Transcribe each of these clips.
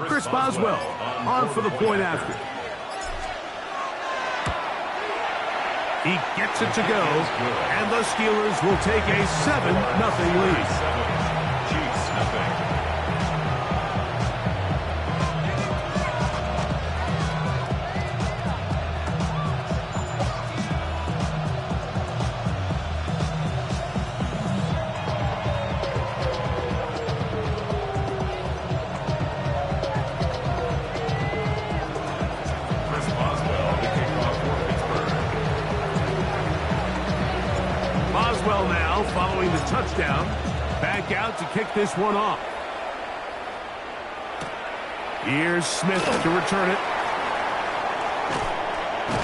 Chris Boswell on for the point after. He gets it to go, and the Steelers will take a 7-0 lead. Boswell now following the touchdown. Back out to kick this one off. Here's Smith to return it.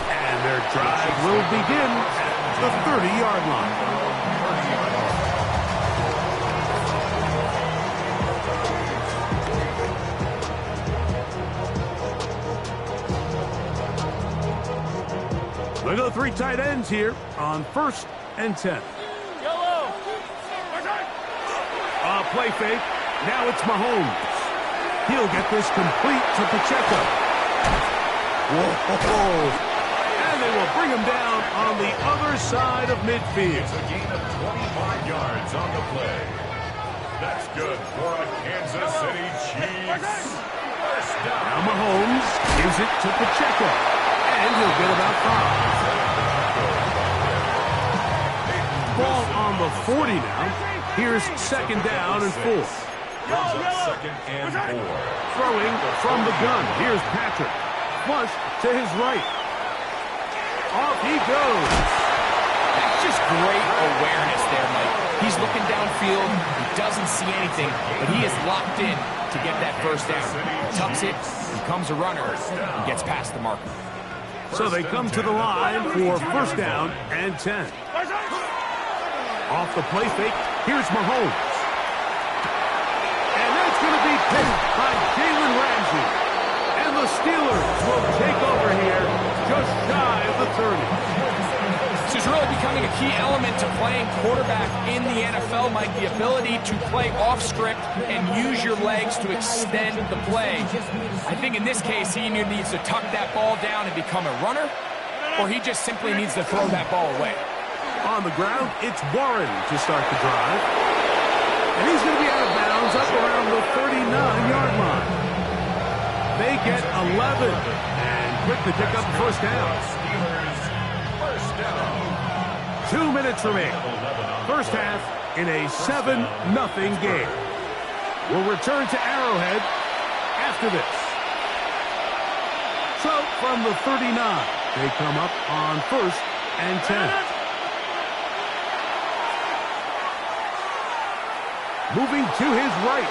And their drive will begin at the 30-yard line. Look at the three tight ends here on 1st and 10. Play fake. Now it's Mahomes. He'll get this complete to Pacheco. Whoa. And they will bring him down on the other side of midfield. It's a gain of 25 yards on the play. That's good for a Kansas City Chiefs. First down. Now Mahomes gives it to Pacheco. And he'll get about 5. Ball on the 40 now. Here's 2nd down and 4. Second and 4. Throwing from the gun. Here's Patrick. Flush to his right. Off he goes. That's just great awareness there, Mike. He's looking downfield. He doesn't see anything, but he is locked in to get that first down. Tucks it, becomes a runner, and gets past the marker. So they come to the line for 1st down and 10. Off the play fake, here's Mahomes. And that's going to be picked by Jalen Ramsey. And the Steelers will take over here just shy of the 30. This is really becoming a key element to playing quarterback in the NFL, Mike. The ability to play off script and use your legs to extend the play. I think in this case, he either needs to tuck that ball down and become a runner, or he just simply needs to throw that ball away. On the ground, it's Warren to start the drive. And he's going to be out of bounds up around the 39-yard line. They get 11 and quickly pick up first down. 2 minutes remain. First half in a 7-0 game. We'll return to Arrowhead after this. So from the 39, they come up on 1st and 10. Moving to his right.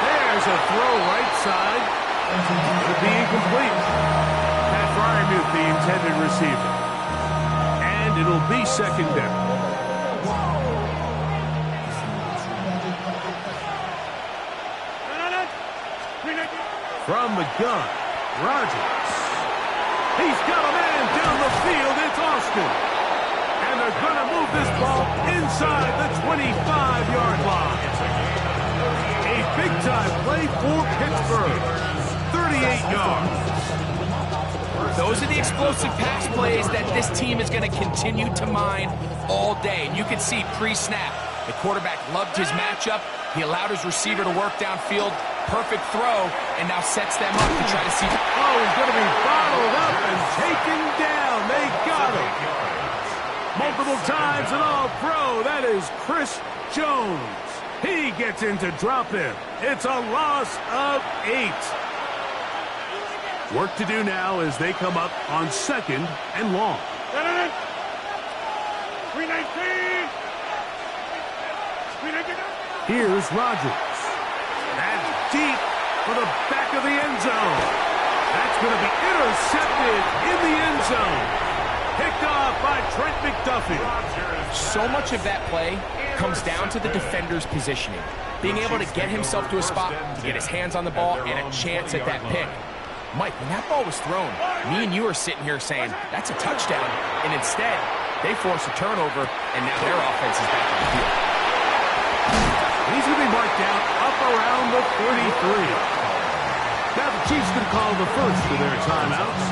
There's a throw right side. It'll be incomplete. Pat Fryermuth, the intended receiver. And it'll be 2nd down. From the gun, Rodgers. He's got a man down the field. It's Austin. And they're going to move this ball inside the 25-yard line. A big-time play for Pittsburgh. 38 yards. Those are the explosive pass plays that this team is going to continue to mine all day. And you can see pre-snap, the quarterback loved his matchup. He allowed his receiver to work downfield. Perfect throw, and now sets them up to try to see. Oh, he's going to be bottled up and taken down. They got him. Multiple times and all throw. That is Chris Jones. He gets in to drop him. It's a loss of 8. Work to do now as they come up on 2nd and long. 319. Here's Rodgers. That's deep for the back of the end zone. That's going to be intercepted in the end zone. Picked off by Trent McDuffie. So much of that play comes down to the defender's positioning. Being able to get himself to a spot, to get his hands on the ball, and a chance at that pick. Mike, when that ball was thrown, me and you are sitting here saying, that's a touchdown. And instead, they force a turnover, and now their offense is back on the field. He's going to be marked down up around the 33. Now the Chiefs can call the first of their timeouts.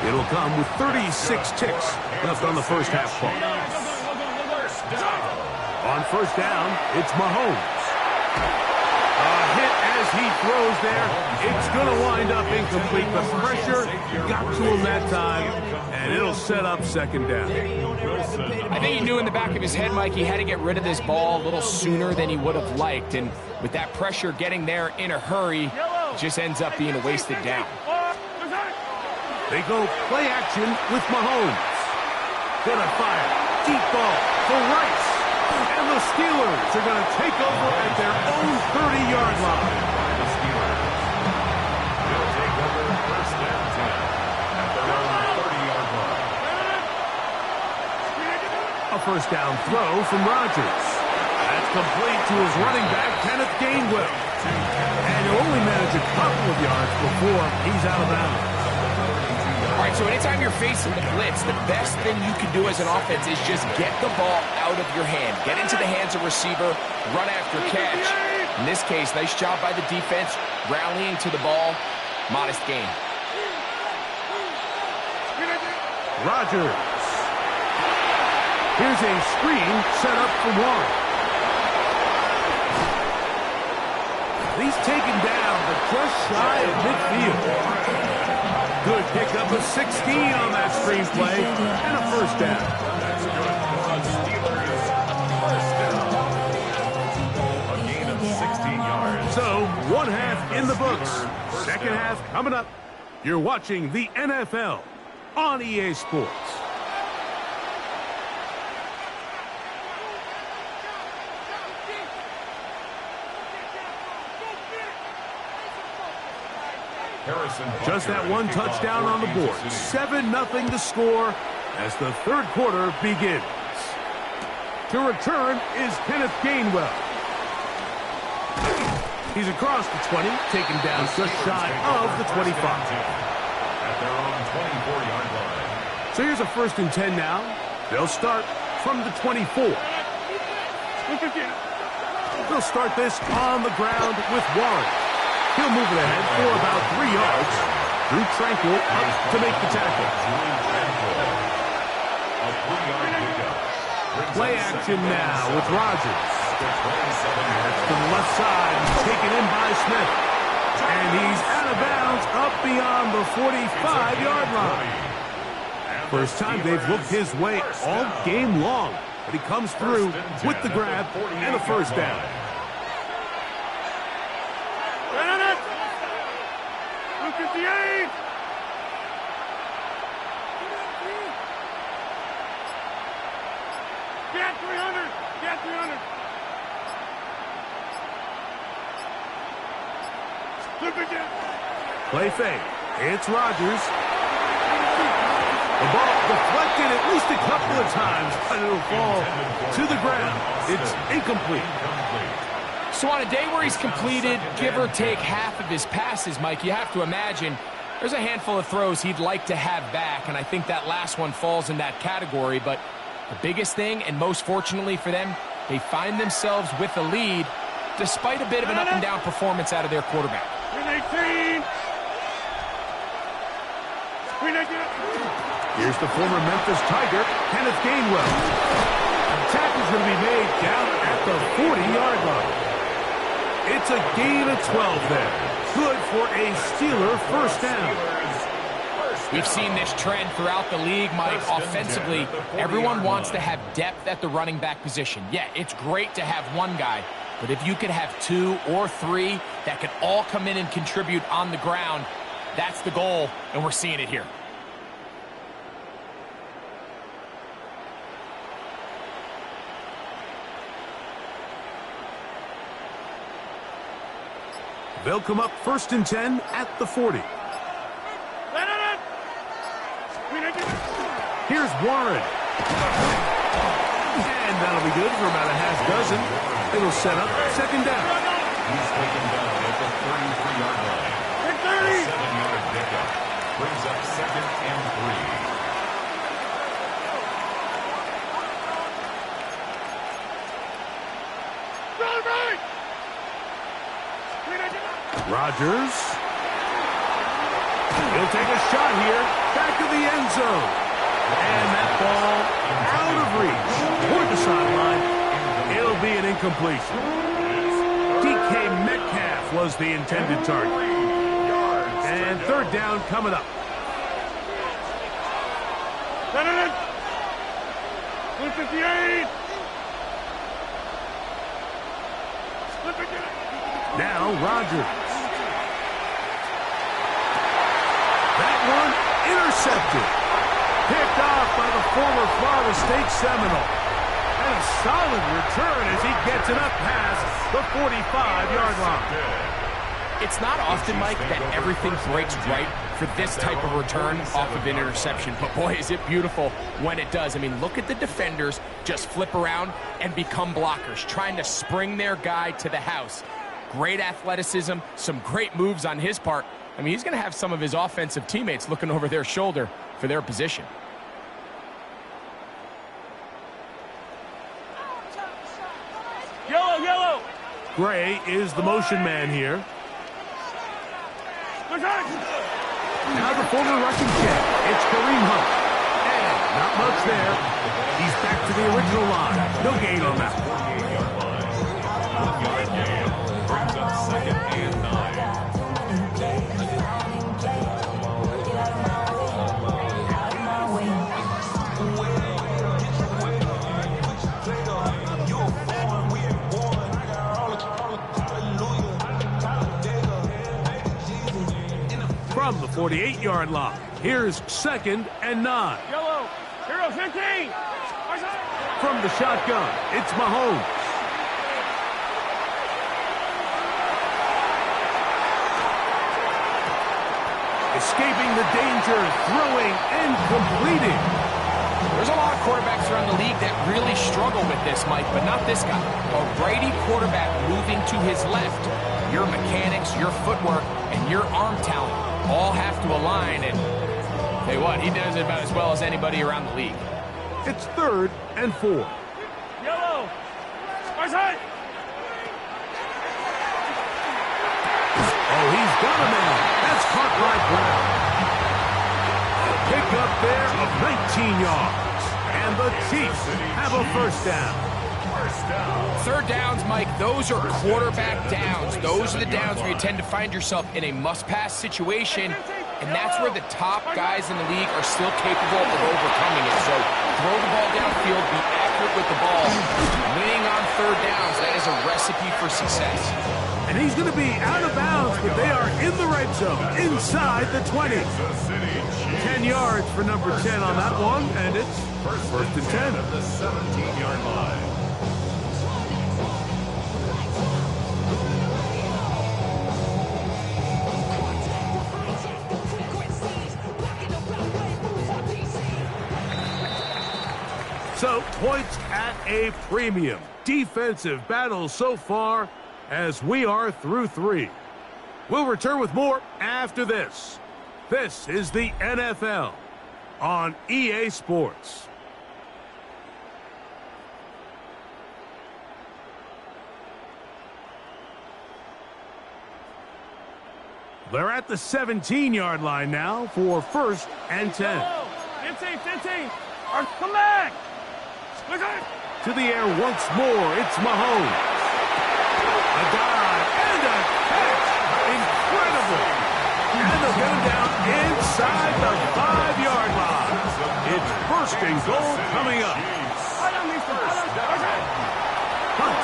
It'll come with 36 ticks left on the first half clock. On first down, it's Mahomes. A hit as he throws there. It's going to wind up incomplete. The pressure got to him that time, and it'll set up second down. I think he knew in the back of his head, Mike, he had to get rid of this ball a little sooner than he would have liked. And with that pressure getting there in a hurry, it just ends up being a wasted down. They go play action with Mahomes. Gonna fire. Deep ball for Rice. And the Steelers are going to take over at their own 30-yard line. The Steelers will take over first and 10 at their own 30-yard line. A first down throw from Rodgers. That's complete to his running back, Kenneth Gainwell. And he'll only manage a couple of yards before he's out of bounds. All right, so anytime you're facing the blitz, the best thing you can do as an offense is just get the ball out of your hand. Get into the hands of receiver, run after catch. In this case, nice job by the defense, rallying to the ball. Modest gain. Rodgers. Here's a screen set up for Warren. He's taken down, but just shy of midfield. Good pickup of 16 on that screen play, and a first down. That's good for the Steelers. First down. A gain of 16 yards. So, one half in the books. Second half coming up. You're watching the NFL on EA Sports. Just that one touchdown on the board. 7-0 to score as the third quarter begins. To return is Kenneth Gainwell. He's across the 20, taken down just shy of the 25. At their own 24-yard line. So here's a first and 10 now. They'll start from the 24. They'll start this on the ground with Warren. He'll move it ahead for about 3 yards. Drew Tranquil up to make the tackle. Play action now with Rodgers. To the left side, taken in by Smith. And he's out of bounds up beyond the 45-yard line. First time they've looked his way all game long. But he comes through with the grab and a first down. Play fake. It's Rodgers. The ball deflected at least a couple of times, but it'll fall to the ground. It's incomplete. So on a day where he's completed, give or take half of his passes, Mike, you have to imagine there's a handful of throws he'd like to have back, and I think that last one falls in that category. But the biggest thing, and most fortunately for them, they find themselves with a lead despite a bit of an up-and-down performance out of their quarterback. Here's the former Memphis Tiger, Kenneth Gainwell. The tackle's going to be made down at the 40-yard line. It's a gain of 12 there. Good for a Steeler first down. We've seen this trend throughout the league, Mike. Offensively, everyone wants to have depth at the running back position. Yeah, it's great to have one guy, but if you could have 2 or 3 that could all come in and contribute on the ground, that's the goal, and we're seeing it here. They'll come up first and 10 at the 40. Here's Warren. And that'll be good for about a half dozen. It'll set up second down. He's taken down at the 33-yard line. A 7-yard pickup brings up second and 3. Rodgers. He'll take a shot here. Back to the end zone. And that ball out of reach. Toward the sideline. It'll be an incompletion. DK Metcalf was the intended target. And third down coming up. Set it in. 158. Now Rodgers. That one intercepted. Picked off by the former Florida State Seminole. And a solid return as he gets it up past the 45-yard line. It's not often, Mike, that everything breaks right for this type of return off of an interception. But, boy, is it beautiful when it does. I mean, look at the defenders just flip around and become blockers, trying to spring their guy to the house. Great athleticism, some great moves on his part. I mean, he's going to have some of his offensive teammates looking over their shoulder for their position. Yellow, yellow. Gray is the motion man here. Now the former rushing kick. It's Kareem Hunt. And not much there. He's back to the original line. No gain on that. Brings up second and 9. From the 48-yard line, here's second and 9. Yellow. Hero 15. From the shotgun, it's Mahomes. Escaping the danger, throwing and completing. There's a lot of quarterbacks around the league that really struggle with this, Mike, but not this guy. A Brady quarterback moving to his left. Your mechanics, your footwork, and your arm talent all have to align, and tell you what, he does it about as well as anybody around the league. It's third and 4. Yellow. Side. Oh, he's got a man. That's caught right ground. A pick up there of 19 yards. And the Chiefs have a first down. Third downs, Mike, those are quarterback downs. Those are the downs where you tend to find yourself in a must-pass situation, and that's where the top guys in the league are still capable of overcoming it. So throw the ball downfield, be accurate with the ball. Winning on third downs, that is a recipe for success. And he's going to be out of bounds, but they are in the red zone, inside the 20. 10 yards for number 10 on that one, and it's first and 10. At the 17-yard line. So, points at a premium. Defensive battle so far as we are through 3. We'll return with more after this. This is the NFL on EA Sports. They're at the 17-yard line now for first and 10. 15. Come back. To the air once more, it's Mahomes. A dive and a catch. Incredible. And they'll get him down inside the 5-yard line. It's first and goal coming up. Hunt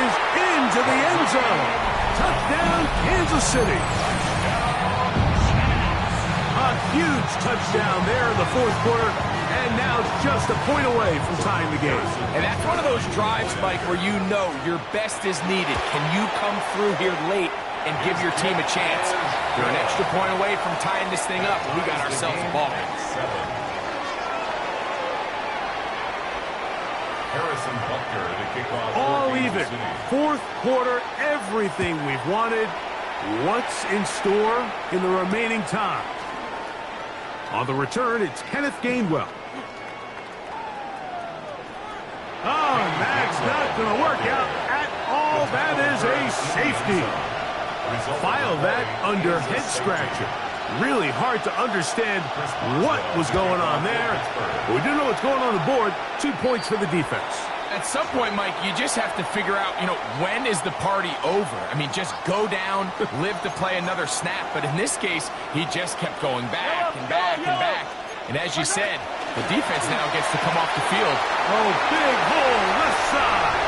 is into the end zone. Touchdown, Kansas City. A huge touchdown there in the fourth quarter. And now just a point away from tying the game. And that's one of those drives, Mike, where you know your best is needed. Can you come through here late and give your team a chance? You're an extra point away from tying this thing up, and we got ourselves a ball. Harrison Butker to kick off. All even. Fourth quarter, everything we've wanted. What's in store in the remaining time? On the return, it's Kenneth Gainwell. Oh, that's not going to work out at all. That is a safety. File that under head scratcher. Really hard to understand what was going on there. But we do know what's going on the board. 2 points for the defense. At some point, Mike, you just have to figure out, when is the party over? I mean, just go down, live to play another snap. But in this case, he just kept going back and back and back. And as you said, the defense now gets to come off the field. Oh, big hole left side.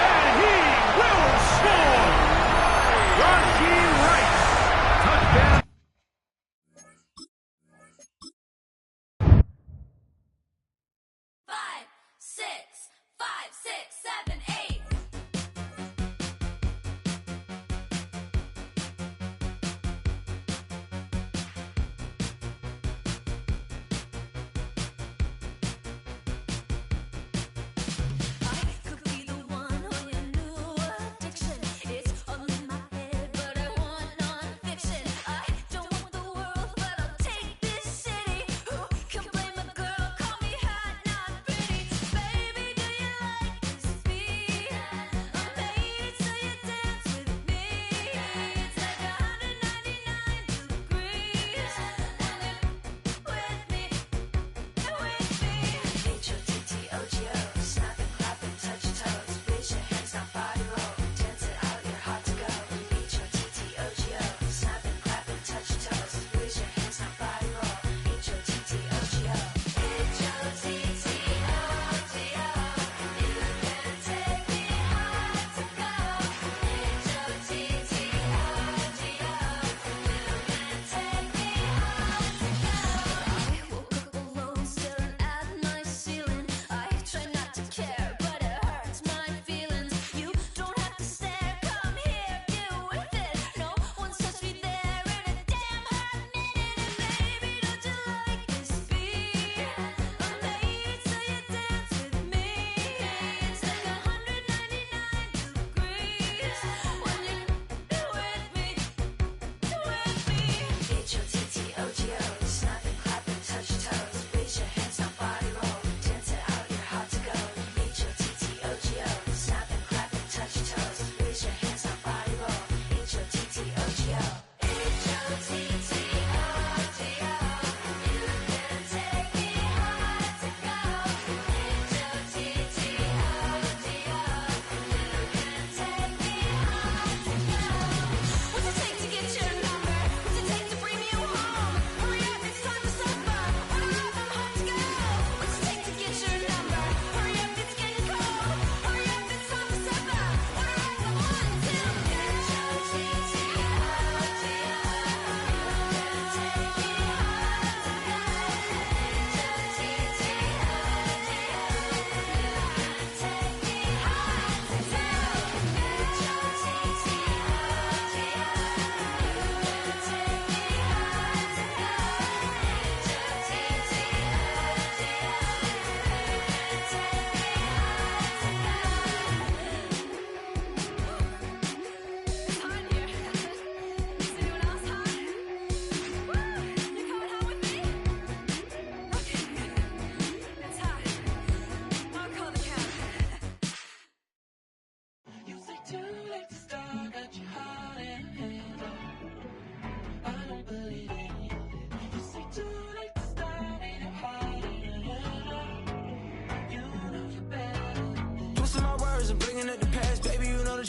And he will score. Raheem Rice. Touchdown.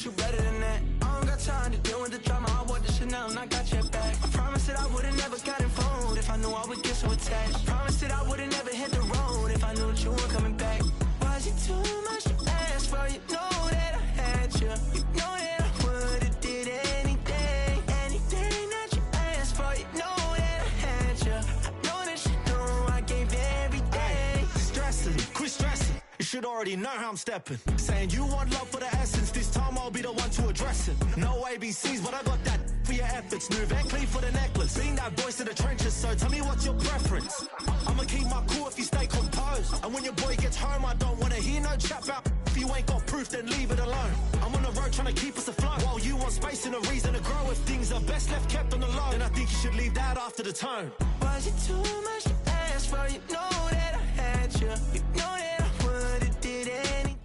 You better than that. I don't got time to deal with the drama. I want the Chanel and I got your back. I promised that I would've never gotten phone if I knew I would get so attached. I promised that I would've never hit the road if I knew that you were coming back. Was it too much to ask for? You know that I had you. You know that I would've did anything that you asked for. You know that I had you. I know that you know I gave everything. Stressing, quit stressing. You should already know how I'm stepping. Saying you want love for the essence. This time I'll be the one to address it. No ABCs, but I got that for your efforts. New Van Cleef for the necklace. Being that voice in the trenches, so tell me what's your preference. I'ma keep my cool if you stay composed. And when your boy gets home, I don't wanna hear no chat about. If you ain't got proof, then leave it alone. I'm on the road trying to keep us afloat. While you want space and a reason to grow. If things are best left kept on the low, then I think you should leave that after the tone. Was it too much to ask for? You know that I had you. You know that I would've did anything.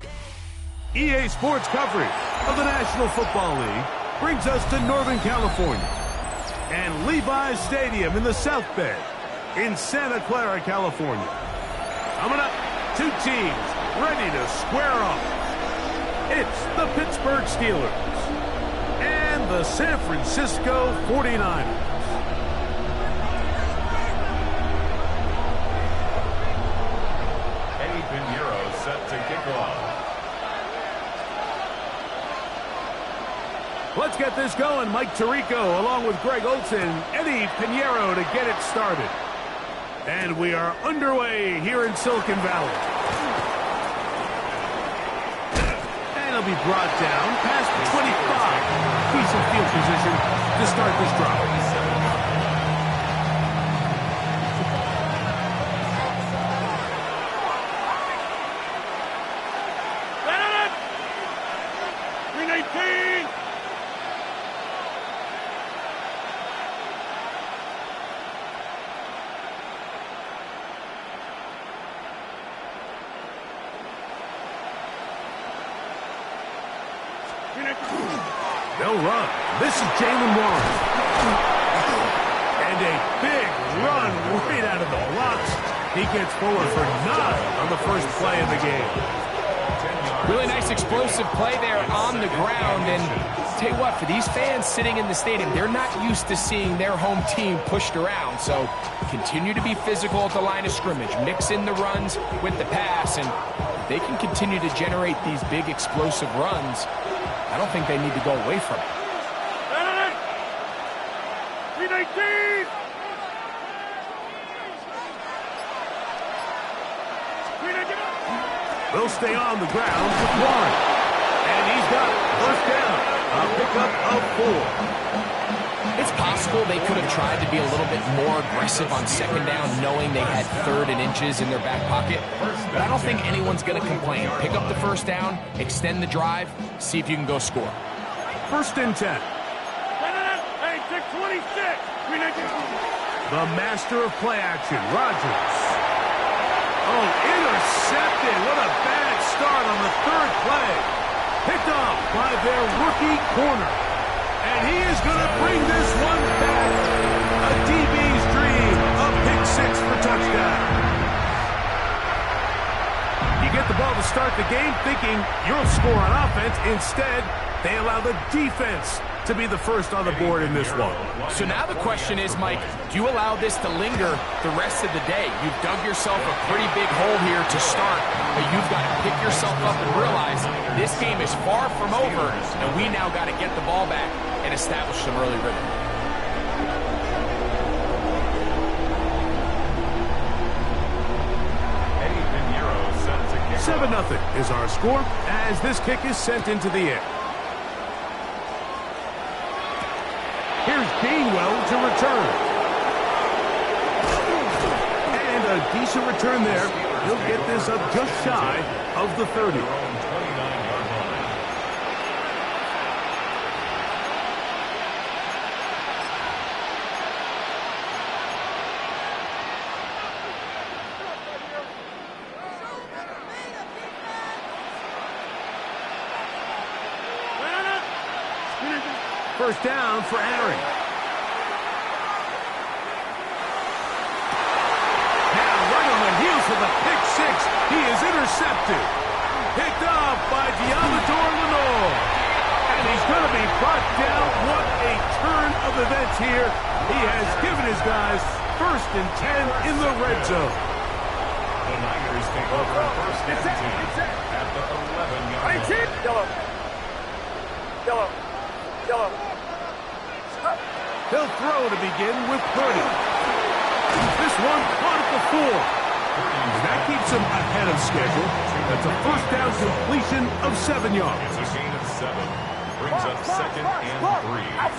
EA Sports coverage of the National Football League brings us to Northern California and Levi's Stadium in the South Bay in Santa Clara, California. Coming up, two teams ready to square off. It's the Pittsburgh Steelers and the San Francisco 49ers. Set to kick off. Let's get this going. Mike Tirico along with Greg Olson, Eddie Pinheiro to get it started. And we are underway here in Silicon Valley. And it'll be brought down past 25. Decent field position to start this drive. They'll run. This is Jalen Warren. And a big run right out of the blocks. He gets forward for 9 on the first play of the game. Really nice explosive play there on the ground. And tell you what, for these fans sitting in the stadium, they're not used to seeing their home team pushed around. So continue to be physical at the line of scrimmage. Mix in the runs with the pass. And if they can continue to generate these big explosive runs, I don't think they need to go away from it. They'll stay on the ground with Warren. And he's got it. First down. A pickup of 4. It's possible they could have tried to be a little bit more aggressive on second down, knowing they had 3rd and inches in their back pocket. But I don't think anyone's going to complain. Pick up the first down, extend the drive, see if you can go score. 1st and 10. Hey, 626. The master of play action, Rodgers. Oh, intercepted. What a bad start on the 3rd play. Picked off by their rookie corner. And he is going to bring this one back. A DB's dream. A pick 6 for touchdown. You get the ball to start the game thinking you'll score on offense. Instead, they allow the defense to be the first on the board in this one. So now the question is, Mike, do you allow this to linger the rest of the day? You've dug yourself a pretty big hole here to start, but you've got to pick yourself up and realize this game is far from over, and we now got to get the ball back and establish some early rhythm. Eddie Pinheiro set to kick 7-0 is our score as this kick is sent into the air. Here's Gainwell to return. And a decent return there. He'll get this up just shy of the 30. First down for Aaron. Now right on the heels of the pick 6. He is intercepted. Picked off by Diamador Lenore. And he's going to be brought down. What a turn of events here. He has given his guys 1st and 10 in the red zone. The Niners take over 1st and 10 at the 11-yard line. Yellow. He'll throw to begin with Purdy. This one caught at the 4. That keeps him ahead of schedule. That's a first down completion of 7 yards. It's a gain of 7. Brings up 2nd and 3 at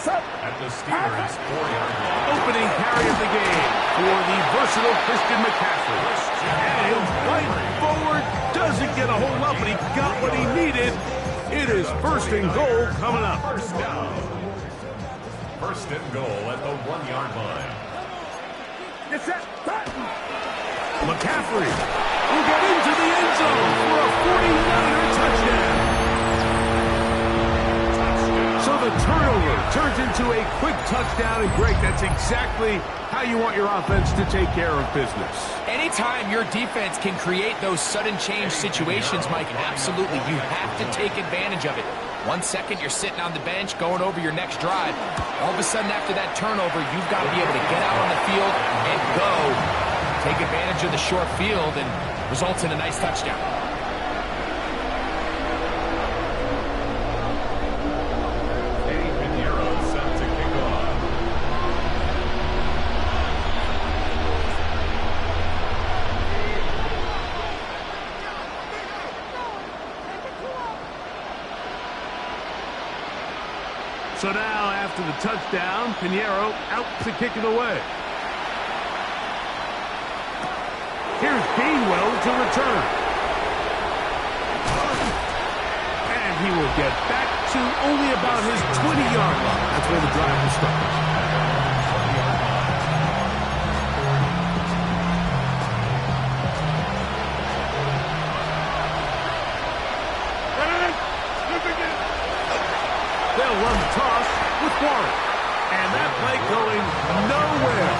the Steelers' 4-yard line. Opening carry of the game for the versatile Christian McCaffrey. And he'll fight forward. Doesn't get a whole lot, but he got what he needed. It is 1st and goal coming up. First down. 1st and goal at the 1-yard line. McCaffrey will get into the end zone for a 49er touchdown. So the turnover turns into a quick touchdown. And Greg, that's exactly how you want your offense to take care of business. Anytime your defense can create those sudden change situations, Mike, absolutely, you have to take advantage of it. 1 second, you're sitting on the bench, going over your next drive. All of a sudden, after that turnover, you've got to be able to get out on the field and go. Take advantage of the short field and results in a nice touchdown. So now, after the touchdown, Pinheiro out to kick it away. Here's Gainwell to return. And he will get back to only about his 20-yard line. That's where the drive will start. They'll run the toss with Warren. And that play going nowhere.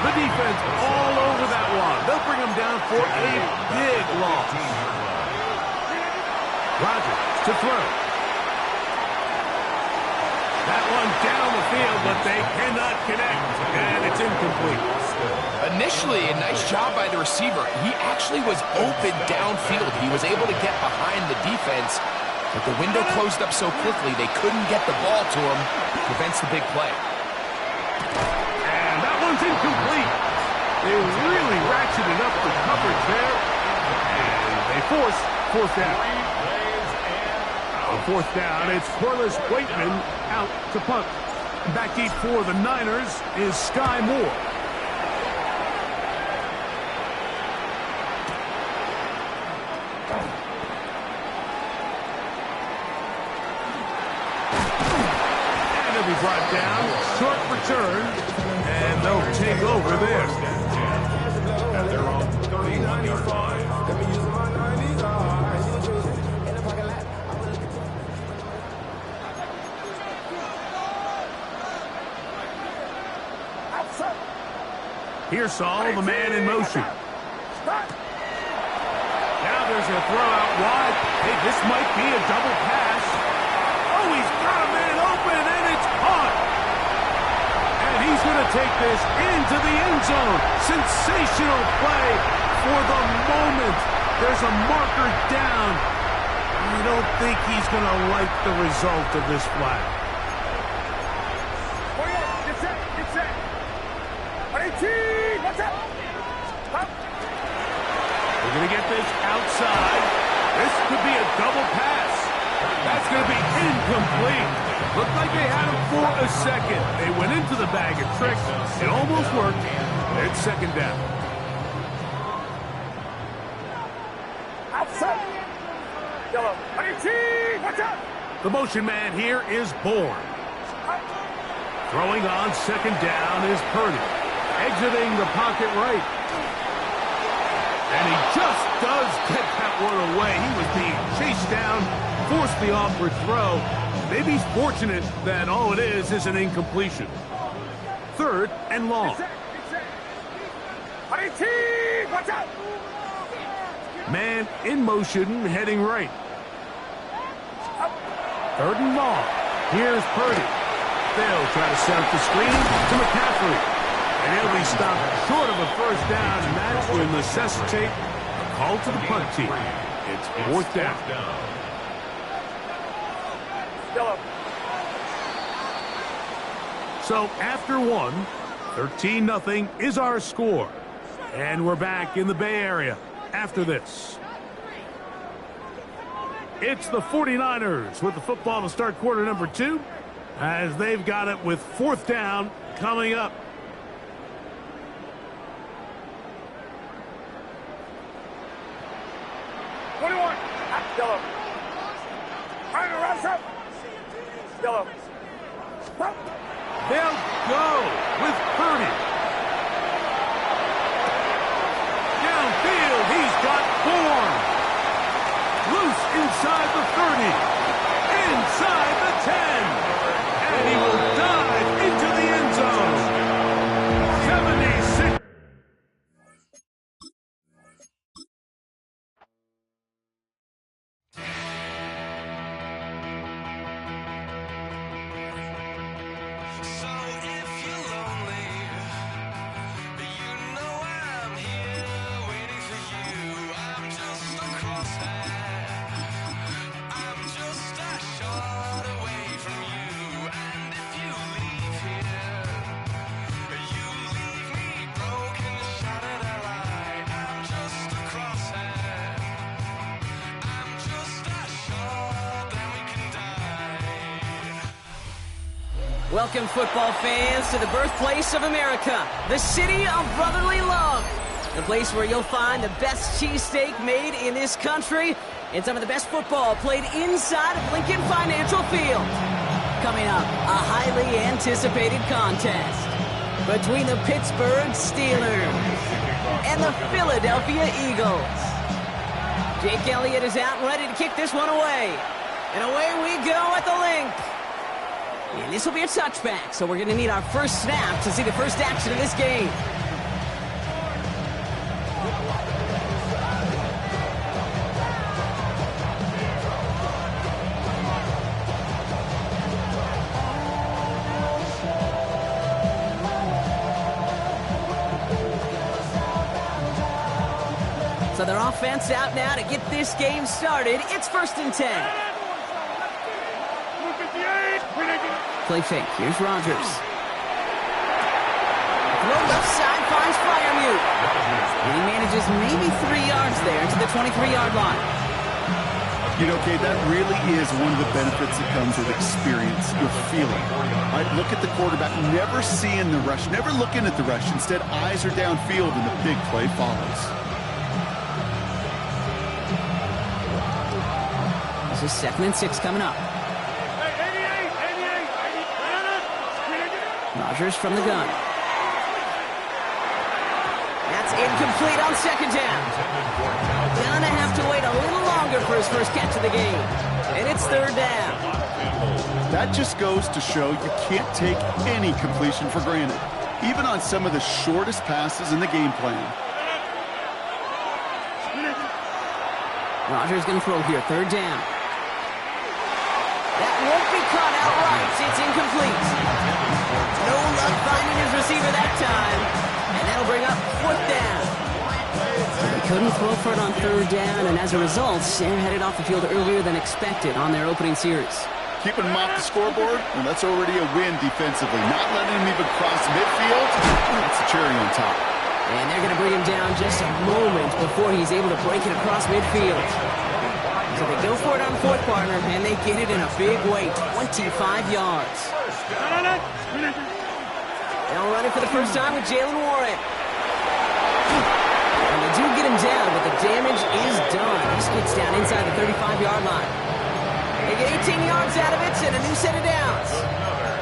The defense all over that one. They'll bring him down for a big loss. Rodgers to throw. That one down the field, but they cannot connect. And it's incomplete. Initially, a nice job by the receiver. He actually was open downfield. He was able to get behind the defense. But the window closed up so quickly, they couldn't get the ball to him. Prevents the big play. And that one's incomplete. They really ratcheted up the coverage there. And they force fourth down. On fourth down, it's Corliss Waitman out to punt. Back deep for the Niners is Sky Moore. Brought down, short return, and they'll take over there. And they're on 31-yard line. Here's Saul, the man in motion. Now there's a throw out wide. Hey, this might be a double pass. Oh, he's got a man open, and it's caught. And he's going to take this into the end zone. Sensational play for the moment. There's a marker down. I don't think he's going to like the result of this flag. Get set, get set. 18, what's up? We're going to get this outside. This could be a double pass. That's going to be incomplete. Looked like they had him for a second. They went into the bag of tricks. It almost worked. It's second down. Outside. Yellow. 18, what's up? The motion man here is Bourne. Throwing on second down is Purdy. Exiting the pocket right. And he just does get that one away. He was being chased down, forced the awkward throw. Maybe he's fortunate that all it is an incompletion. Third and long. 18, watch out! Man in motion, heading right. Third and long. Here's Purdy. They'll try to set up the screen to McCaffrey. And he'll be stopped short of a first down, and that will necessitate a call to the punt team. It's fourth down. So after one, 13-0 is our score. And we're back in the Bay Area after this. It's the 49ers with the football to start quarter number 2, as they've got it with fourth down coming up. Yellow. Yellow. They'll go with Purdy. Downfield, he's got Bourne. Loose inside the 30. Inside the 10. And he will Welcome, football fans, to the birthplace of America, the city of brotherly love. The place where you'll find the best cheesesteak made in this country and some of the best football played inside of Lincoln Financial Field. Coming up, a highly anticipated contest between the Pittsburgh Steelers and the Philadelphia Eagles. Jake Elliott is out and ready to kick this one away. And away we go at the link. And this will be a touchback, so we're going to need our first snap to see the first action of this game. So their offense out now to get this game started. It's 1st and 10. Play fake. Here's Rodgers. Throw left side finds Freiermuth. And he manages maybe 3 yards there to the 23-yard line. You know, Kate, that really is one of the benefits that comes with experience, your feeling. Right, look at the quarterback, never seeing the rush, never looking at the rush. Instead, eyes are downfield and the big play follows. This is 2nd and 6 coming up. Rodgers from the gun. That's incomplete on 2nd down. Gonna have to wait a little longer for his first catch of the game. And it's 3rd down. That just goes to show you can't take any completion for granted, even on some of the shortest passes in the game plan. Rodgers gonna throw here, 3rd down. That won't be caught outright. It's incomplete. No luck finding his receiver that time. And that'll bring up 4th down. They couldn't throw for it on 3rd down, and as a result, they're headed off the field earlier than expected on their opening series. Keeping them off the scoreboard, and that's already a win defensively. Not letting him even cross midfield, that's a cherry on top. And they're going to bring him down just a moment before he's able to break it across midfield. So they go for it on 4th, partner, and they get it in a big way, 25 yards. They'll run it for the first time with Jalen Warren. And they do get him down, but the damage is done. He skids down inside the 35-yard line. They get 18 yards out of it and a new set of downs.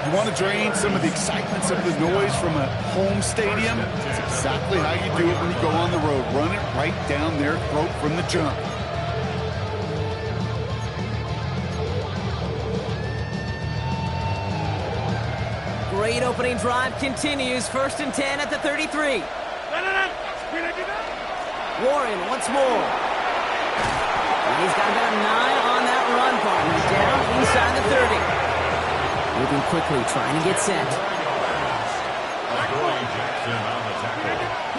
You want to drain some of the excitement, some of the noise from a home stadium? That's exactly how you do it when you go on the road. Run it right down their throat from the jump. Great opening drive continues. 1st and 10 at the 33. Warren once more. And he's got about 9 on that run, partner. Down inside the 30. Moving quickly, trying to get set.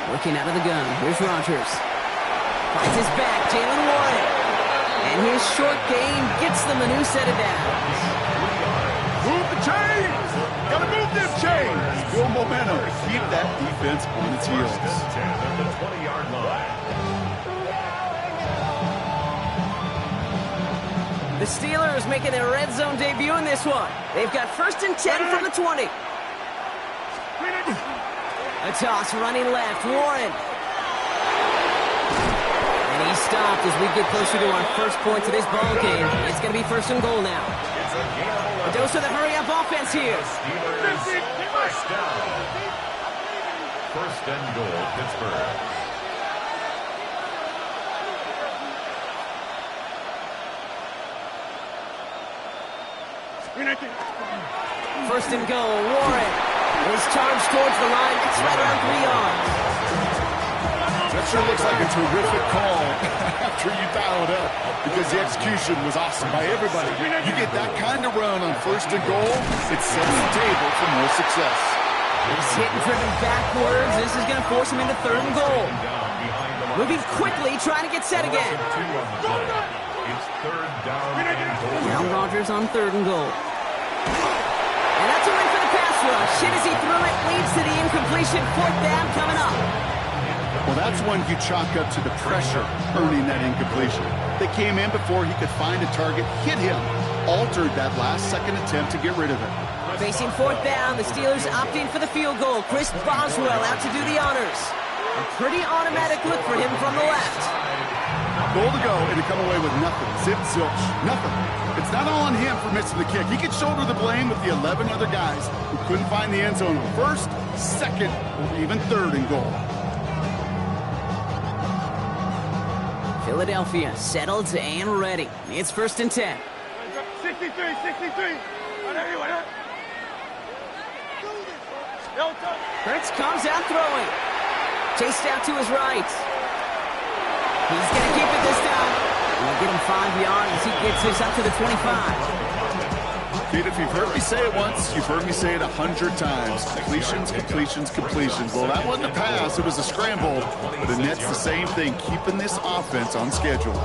Working out of the gun. Here's Rodgers. Finds his back, Jalen Warren. And his short game gets them a new set of downs. Move the chains! Gotta move them chains! Build momentum. Keep that defense on its heels. At the 20-yard line. The Steelers making their red zone debut in this one. They've got 1st and 10 from the 20. A toss running left, Warren. And he stopped as we get closer to our first points of this ball game. It's going to be 1st and goal now. A dose of the hurry-up offense here. Steelers, first down. 1st and goal, Pittsburgh. First and goal, Warren is charged towards the line. It's right around 3 yards. That sure looks like a terrific call after you dial it up, because the execution was awesome by everybody. You get that kind of run on 1st and goal, it sets the table for more success. He's hit and driven backwards. This is going to force him into 3rd and goal. Moving quickly, trying to get set again. It's 3rd down and goal. Now Rodgers on 3rd and goal. And that's a win for the pass rush. Hit as he threw it, leads to the incompletion. 4th down coming up. Well, that's one you chalk up to the pressure earning that incompletion. They came in before he could find a target, hit him, altered that last-second attempt to get rid of it. Facing fourth down, the Steelers opting for the field goal. Chris Boswell out to do the honors. A pretty automatic look for him from the left. Goal to go, and to come away with nothing. Zip, zilch, nothing. It's not all on him for missing the kick. He could shoulder the blame with the 11 other guys who couldn't find the end zone on first, second, or even third and goal. Philadelphia settled and ready. It's 1st and 10. 63. Hurts comes out throwing. Chased out to his right. He's going to keep it this time. He'll get him 5 yards as he gets this up to the 25. Kid, if you've heard me say it once, you've heard me say it 100 times. Completions. Well, that wasn't a pass. It was a scramble. But the net's the same thing, keeping this offense on schedule.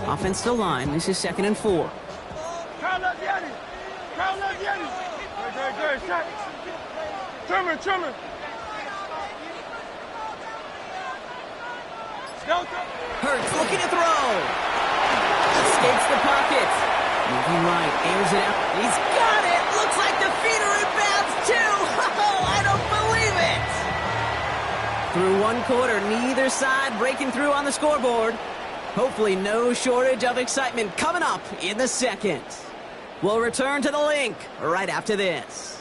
Offense to line. This is 2nd and 4. Truman. Hurts looking to throw. Escapes the pocket. Moving right, airs it out. He's got it. Looks like the feet are in bounds too. Oh, I don't believe it. Through one quarter, neither side breaking through on the scoreboard. Hopefully no shortage of excitement coming up in the second. We'll return to the link right after this.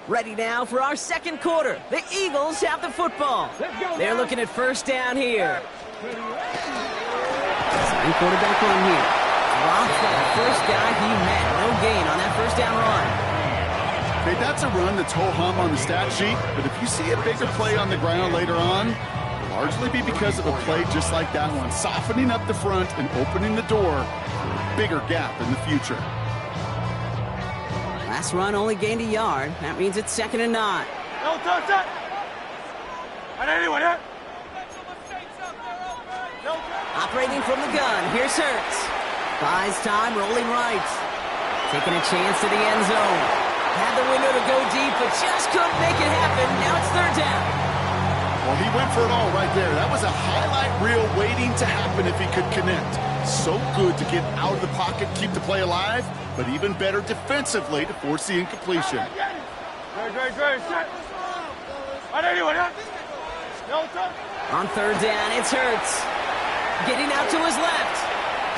Ready now for our second quarter. The Eagles have the football. They're looking at 1st down here. Second quarterback run here. Drops that first guy he met. No gain on that 1st down run. Okay, that's a run that's ho-hum on the stat sheet, but if you see a bigger play on the ground later on, it'll largely be because of a play just like that one, softening up the front and opening the door for a bigger gap in the future. Last run only gained a yard. That means it's 2nd and 9. Operating from the gun. Here's Hurts. Buys time, rolling right. Taking a chance to the end zone. Had the window to go deep, but just couldn't make it happen. Now it's 3rd down. Well, he went for it all right there. That was a highlight reel waiting to happen if he could connect. So good to get out of the pocket, keep the play alive, but even better defensively to force the incompletion. On 3rd down, it's Hurts. Getting out to his left.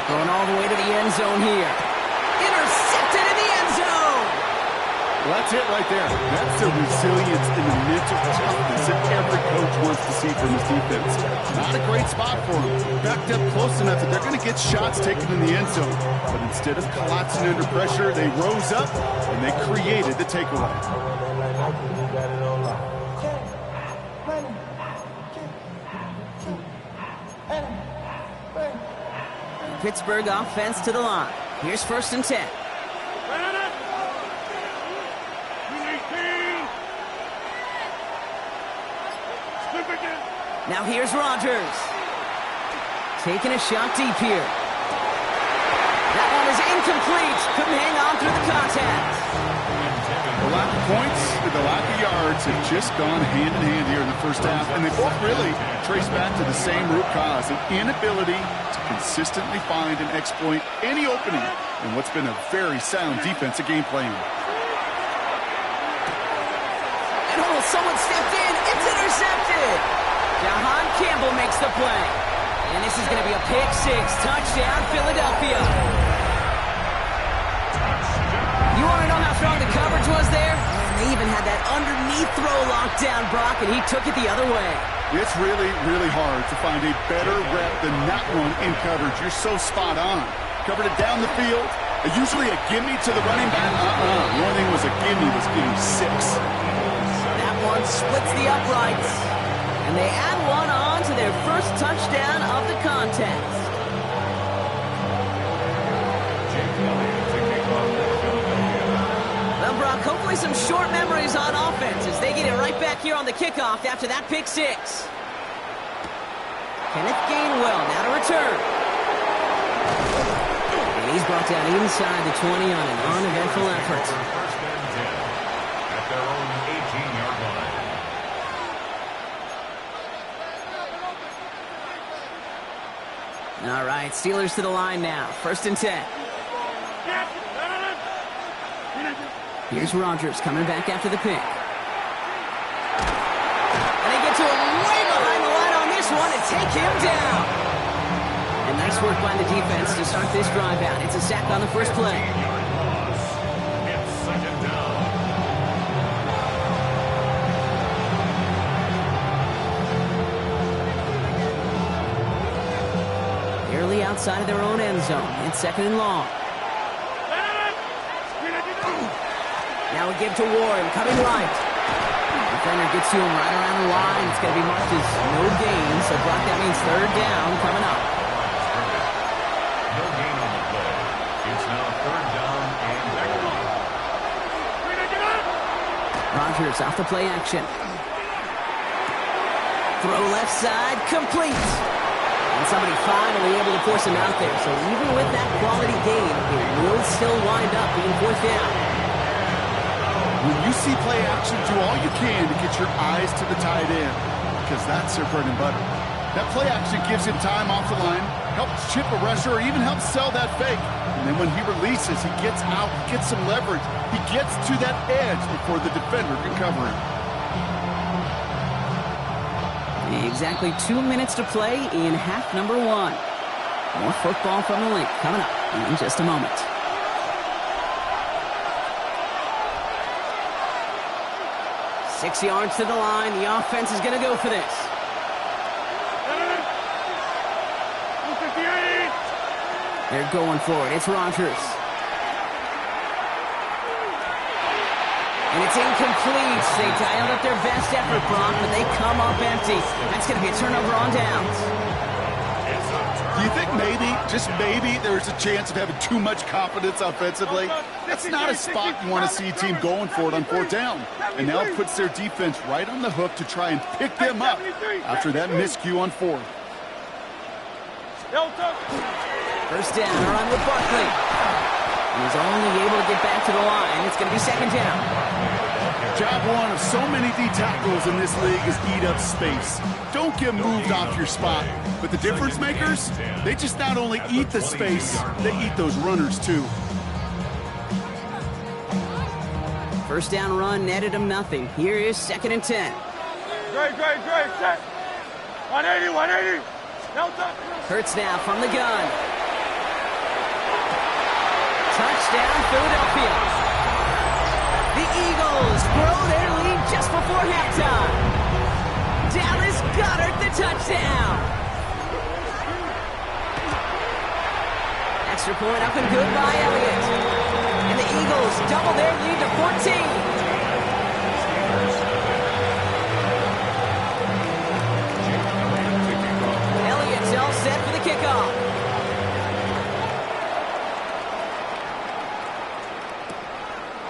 Going all the way to the end zone here. Intercepted in the end zone. Well, that's it right there. That's the resilience and the mental toughness that every coach wants to see from his defense. Not a great spot for him. Backed up close enough that they're going to get shots taken in the end zone. But instead of collapsing under pressure, they rose up and they created the takeaway. Pittsburgh offense to the line. Here's 1st and 10. Now here's Rodgers. Taking a shot deep here. That one is incomplete. Couldn't hang on through the contact. The lack of points and the lack of yards have just gone hand in hand here in the 1st half, and they both really trace back to the same root cause, an inability to consistently find and exploit any opening in what's been a very sound defensive game plan. And someone stepped in. It's intercepted. Jahan Campbell makes the play. And this is going to be a pick 6. Touchdown, Philadelphia. You want to know how strong the coverage was there? And they even had that underneath throw locked down, Brock, and he took it the other way. It's really, really hard to find a better rep than that one in coverage. You're so spot on. Covered it down the field. Usually a gimme to the running back. The only thing was a gimme was getting 6. That one splits the uprights. And they add one on to their first touchdown of the contest. Well, Brock, hopefully some short memories on offense as they get it right back here on the kickoff after that pick 6. Kenneth Gainwell now to return. And he's brought down inside the 20 on an uneventful effort. First and 10 at their own 18-yard line. All right, Steelers to the line now. 1st and 10. Here's Rodgers coming back after the pick. And they get to him way behind the line on this one and take him down. And nice work by the defense to start this drive out. It's a sack on the first play. It's 2nd down. Barely outside of their own end zone. It's 2nd and long. Now we give to Warren, coming right. Defender gets to him right around the line. It's going to be marked as no gain, so Brock, that means 3rd down coming up. No gain on the play. It's now 3rd down and goal. Rodgers off the play action. Throw left side, complete. And somebody finally able to force him out there. So even with that quality gain, it will still wind up being 4th down. When you see play action, do all you can to get your eyes to the tight end, because that's their bread and butter. That play action gives him time off the line, helps chip a rusher, or even helps sell that fake. And then when he releases, he gets out, he gets some leverage. He gets to that edge before the defender can cover him. Exactly 2 minutes to play in half number 1. More football from the link coming up in just a moment. Six yards to the line. The offense is going to go for this. They're going for it. It's Rodgers. And it's incomplete. They dialed up their best effort, Brock, but they come up empty. That's going to be a turnover on downs. Do you think maybe, just maybe, there's a chance of having too much confidence offensively? That's not a spot you want to see a team going for it on 4th down. And now it puts their defense right on the hook to try and pick them up after that miscue on 4th. 1st down, a run with Barkley. He's only able to get back to the line. It's going to be 2nd down. Job one of so many D tackles in this league is eat up space. Don't get moved off your spot. But the difference makers, they just not only eat the space, they eat those runners too. 1st down run netted him nothing. Here is 2nd and 10. Great. Set. 180. Hurts now from the gun. Touchdown, Philadelphia. The Eagles grow their lead just before halftime. Dallas Goedert the touchdown. Extra point up and good by Elliott. And the Eagles double their lead to 14. Elliott's all set for the kickoff.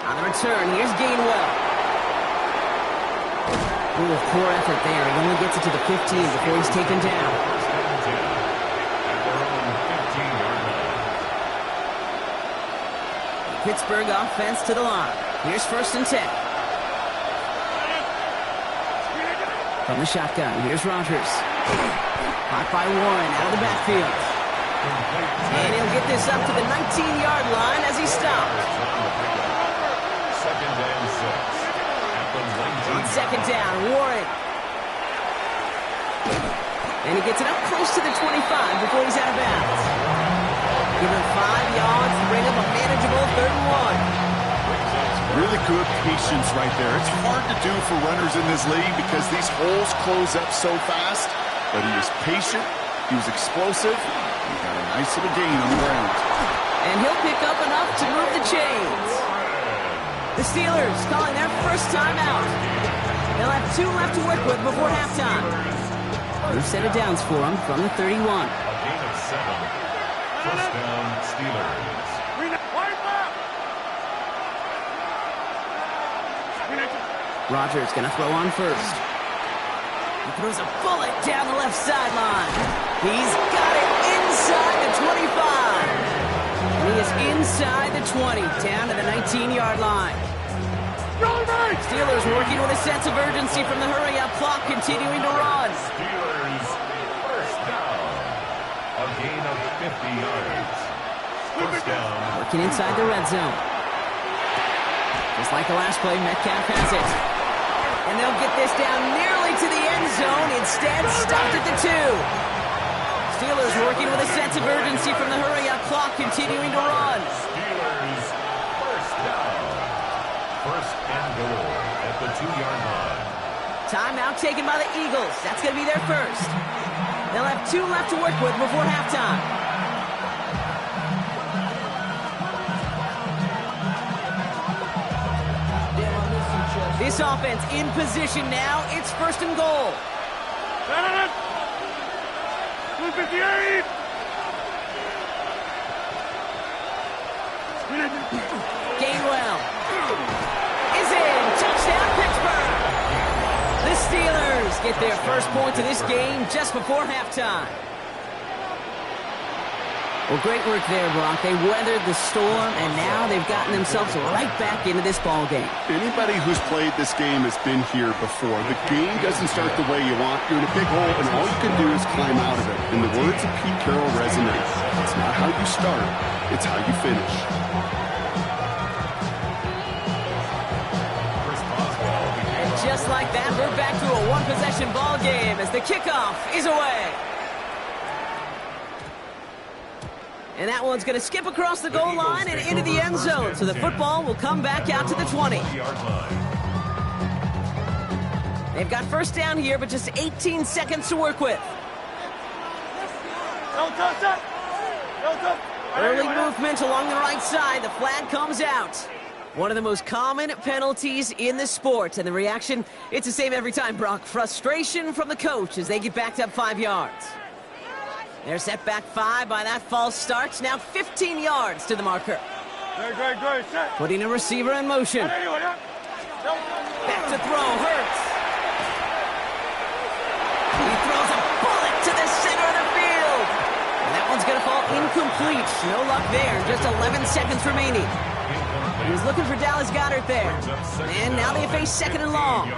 On the return, here's Gainwell. Ooh, poor effort there. He only gets it to the 15 before he's taken down. Pittsburgh offense to the line. Here's 1st and 10. From the shotgun, here's Rodgers. Caught by Warren out of the backfield. And he'll get this up to the 19-yard line as he stopped. 2nd and 6. On 2nd down, Warren. And he gets it up close to the 25 before he's out of bounds. Give him 5 yards to bring up a manageable 3rd and 1. Really good patience right there. It's hard to do for runners in this league because these holes close up so fast. But he was patient, he was explosive, he got a nice little gain on the ground. And he'll pick up enough to move the chains. The Steelers calling their first timeout. They'll have 2 left to work with before halftime. New set of downs for them from the 31. A gain of 7. 1st down, Steelers. Rodgers gonna throw on first. He throws a bullet down the left sideline. He's got it inside the 25. And he is inside the 20, down to the 19-yard line. Steelers working with a sense of urgency from the hurry-up clock, continuing to run. Steelers 1st down. A gain yards. First down. Working inside the red zone. Just like the last play, Metcalf has it. And they'll get this down nearly to the end zone. Instead, stopped at the 2. Steelers working with a sense of urgency from the hurry-up clock, continuing to run. Steelers, first down. First and goal at the 2-yard line. Timeout taken by the Eagles. That's going to be their first. They'll have 2 left to work with before halftime. This offense in position now. It's first and goal. 258. Gainwell is in. Touchdown, Pittsburgh. The Steelers get their first point of this game just before halftime. Well, great work there, Brock. They weathered the storm, and now they've gotten themselves right back into this ball game. Anybody who's played this game has been here before. The game doesn't start the way you want. You're in a big hole, and all you can do is climb out of it. And the words of Pete Carroll resonate. It's not how you start, it's how you finish. And just like that, we're back to a one-possession ball game as the kickoff is away. And that one's going to skip across the goal line and into the end zone. So the football will come back out to the 20. They've got first down here, but just 18 seconds to work with. Early movement along the right side. The flag comes out. One of the most common penalties in the sport. And the reaction, it's the same every time, Brock. Frustration from the coach as they get backed up 5 yards. They're set back 5 by that false start. Now 15 yards to the marker. Putting a receiver in motion. Back to throw, Hurts. He throws a bullet to the center of the field. And that one's going to fall incomplete. No luck there. Just 11 seconds remaining. He was looking for Dallas Goedert there. And now they face second and long.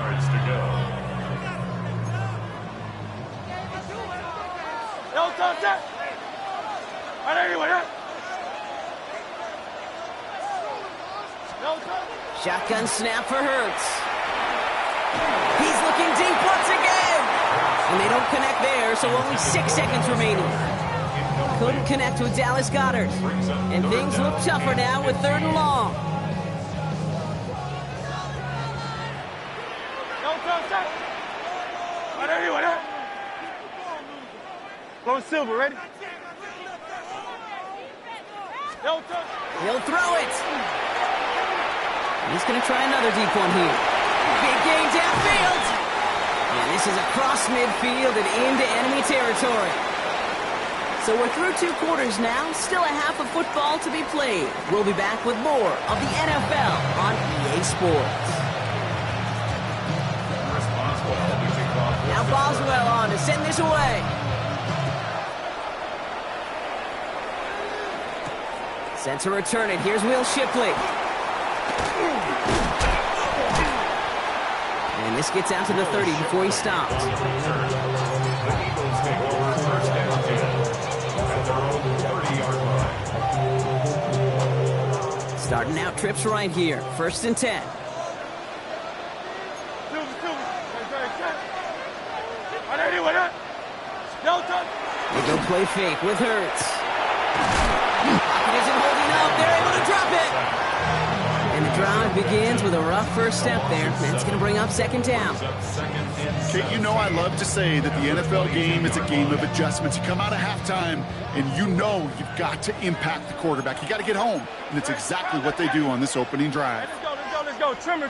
Shotgun snap for Hurts. He's looking deep once again. And they don't connect there, so only 6 seconds remaining. Couldn't connect with Dallas Goedert. And things look tougher now with third and long. Go Silver, ready? He'll throw it. He's going to try another deep one here. Big gain downfield. And this is across midfield and into enemy territory. So we're through 2 quarters now. Still a half of football to be played. We'll be back with more of the NFL on EA Sports. Now Boswell on to send this away. Sent to return it. Here's Will Shipley. And this gets out to the 30 before he stops. Starting out trips right here. First and 10. They go play fake with Hurts. Pocket isn't holding up. They're able to drop it. And the drive begins with a rough first step there. That's going to bring up second down. Kate, you know I love to say that the NFL game is a game of adjustments. You come out of halftime, and you know you've got to impact the quarterback. You got to get home, and it's exactly what they do on this opening drive. Let's go. Trimmer.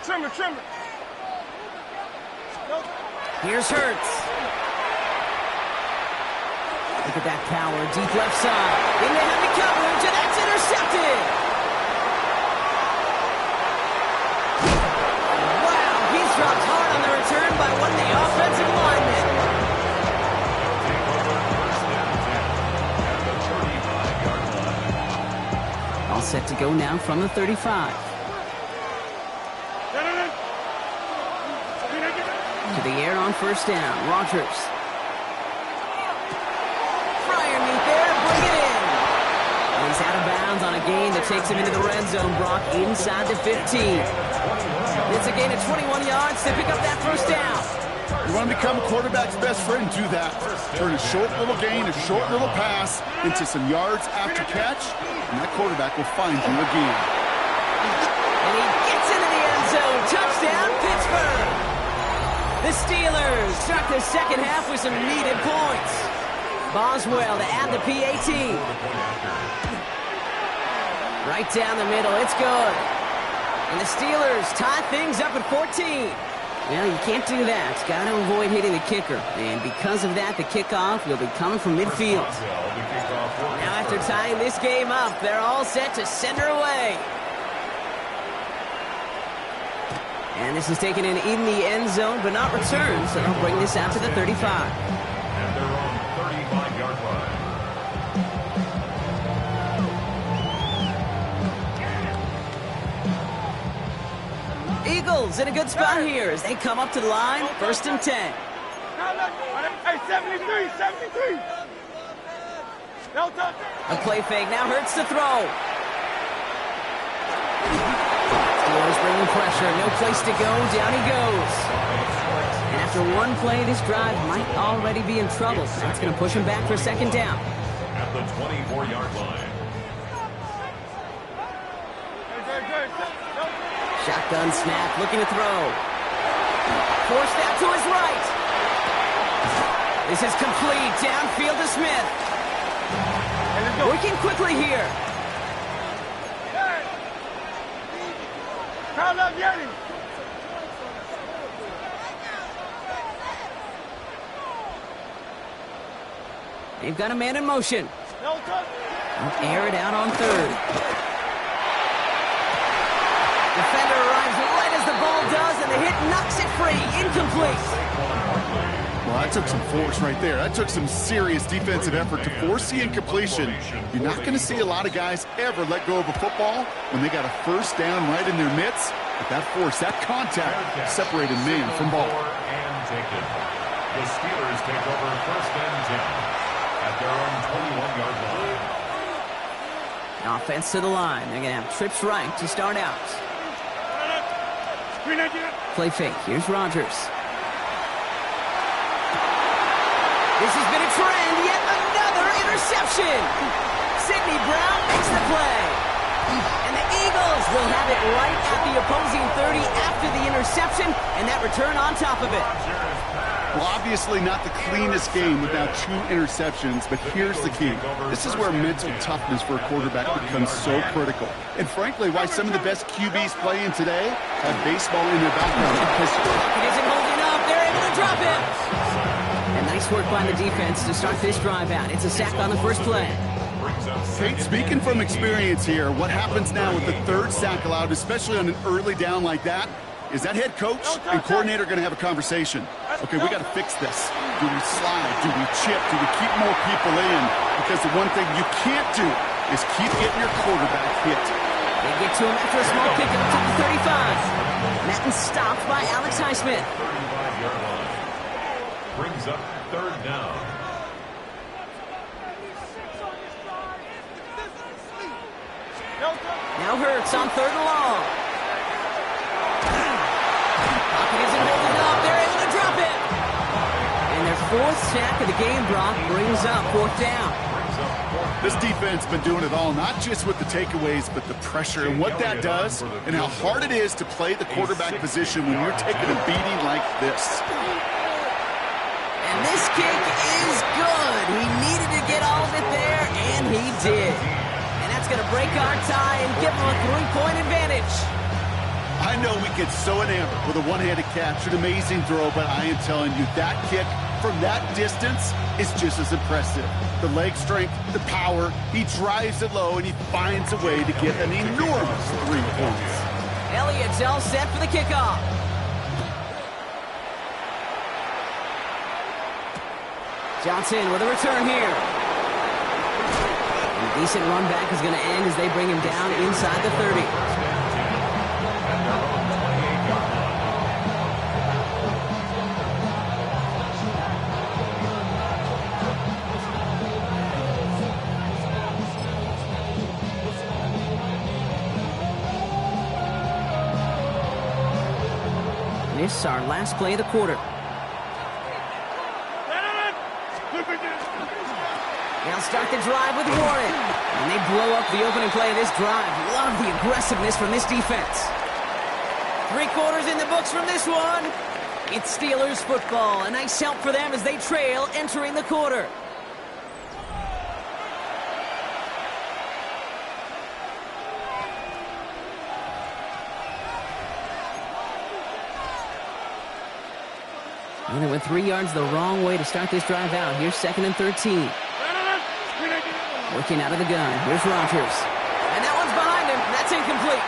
Here's Hurts. Look at that power, deep left side. In the heavy coverage, and that's intercepted. Wow, he's dropped hard on the return by one of the offensive linemen. All set to go now from the 35. To the air on first down, Rodgers. Fryer meet there, bring it in. a gain that takes him into the red zone, Brock, inside the 15. It's a gain of 21 yards to pick up that first down. You want to become a quarterback's best friend, do that. Turn a short little gain, a short little pass into some yards after catch, and that quarterback will find you again. And he gets into the end zone. Touchdown, Pittsburgh. The Steelers start the second half with some needed points. Boswell to add the PAT. Right down the middle, it's good. And the Steelers tie things up at 14. Well, you can't do that. Got to avoid hitting the kicker. And because of that, the kickoff will be coming from midfield. Now after tying this game up, they're all set to send her away. And this is taken in the end zone, but not returned, so they'll bring this out to the 35. And they're on 35-yard line. Eagles in a good spot here as they come up to the line, 1st and 10. Hey, 73, 73. A play fake now hurts the throw. Steelers bringing pressure, no place to go, down he goes. And after one play, this drive might already be in trouble. That's going to push him back for a second down. At the 24-yard line. Shotgun snap, looking to throw. Forced out to his right. This is complete, downfield to Smith. Working quickly here. Crowd up, Yeti. They've got a man in motion. No touch. They'll air it out on 3rd. Defender arrives right as the ball does, and the hit knocks it free. Incomplete. Well, that took some force right there. That took some serious defensive effort to force the incompletion. You're not going to see a lot of guys ever let go of a football when they got a first down right in their midst. But that force, that contact, separated man from ball. And taken. The Steelers take over 1st and 10 at their own 21-yard line. Offense to the line. They're going to have trips right to start out. Play fake. Here's Rodgers. This has been a trend. Yet another interception. Sidney Brown makes the play. And the Eagles will have it right at the opposing 30 after the interception, and that return on top of it. Well, obviously not the cleanest game without 2 interceptions, but here's the key. This is where mental toughness for a quarterback becomes so critical. And frankly, why some of the best QBs playing today have baseball in their background. Because it isn't holding up. They're able to drop him. And nice work by the defense to start this drive out. It's a sack on the first play. Kate, speaking from experience here, what happens now with the 3rd sack allowed, especially on an early down like that, is that head coach and coordinator going to have a conversation? Okay, we got to fix this. Do we slide? Do we chip? Do we keep more people in? Because the one thing you can't do is keep getting your quarterback hit. They get to him after a small kick up to the 35. Madden stopped by Alex Highsmith. 35-yard line. Brings up 3rd down. Now Hurts on 3rd and long. Pocket isn't holding up. They're able to drop it. And their 4th sack of the game, Brock, brings up 4th down. This defense has been doing it all, not just with the takeaways, but the pressure and what that does and how hard it is to play the quarterback position when you're taking a beating like this. And this kick is good. He needed to get all of it there, and he did. And that's going to break our tie and give him a 3-point advantage. I know we get so enamored with a one-handed catch, an amazing throw, but I am telling you, that kick from that distance is just as impressive. The leg strength, the power, he drives it low, and he finds a way to get an enormous 3 points. Elliott's all set for the kickoff. Johnson with a return here. And a decent run back is going to end as they bring him down inside the 30. this, our last play of the quarter. They'll start the drive with Warren. And they blow up the opening play of this drive. Love the aggressiveness from this defense. 3 quarters in the books from this one. It's Steelers football. A nice help for them as they trail entering the quarter. And they went 3 yards the wrong way to start this drive out. Here's 2nd and 13. Working out of the gun. Here's Rodgers. And that one's behind him. That's incomplete.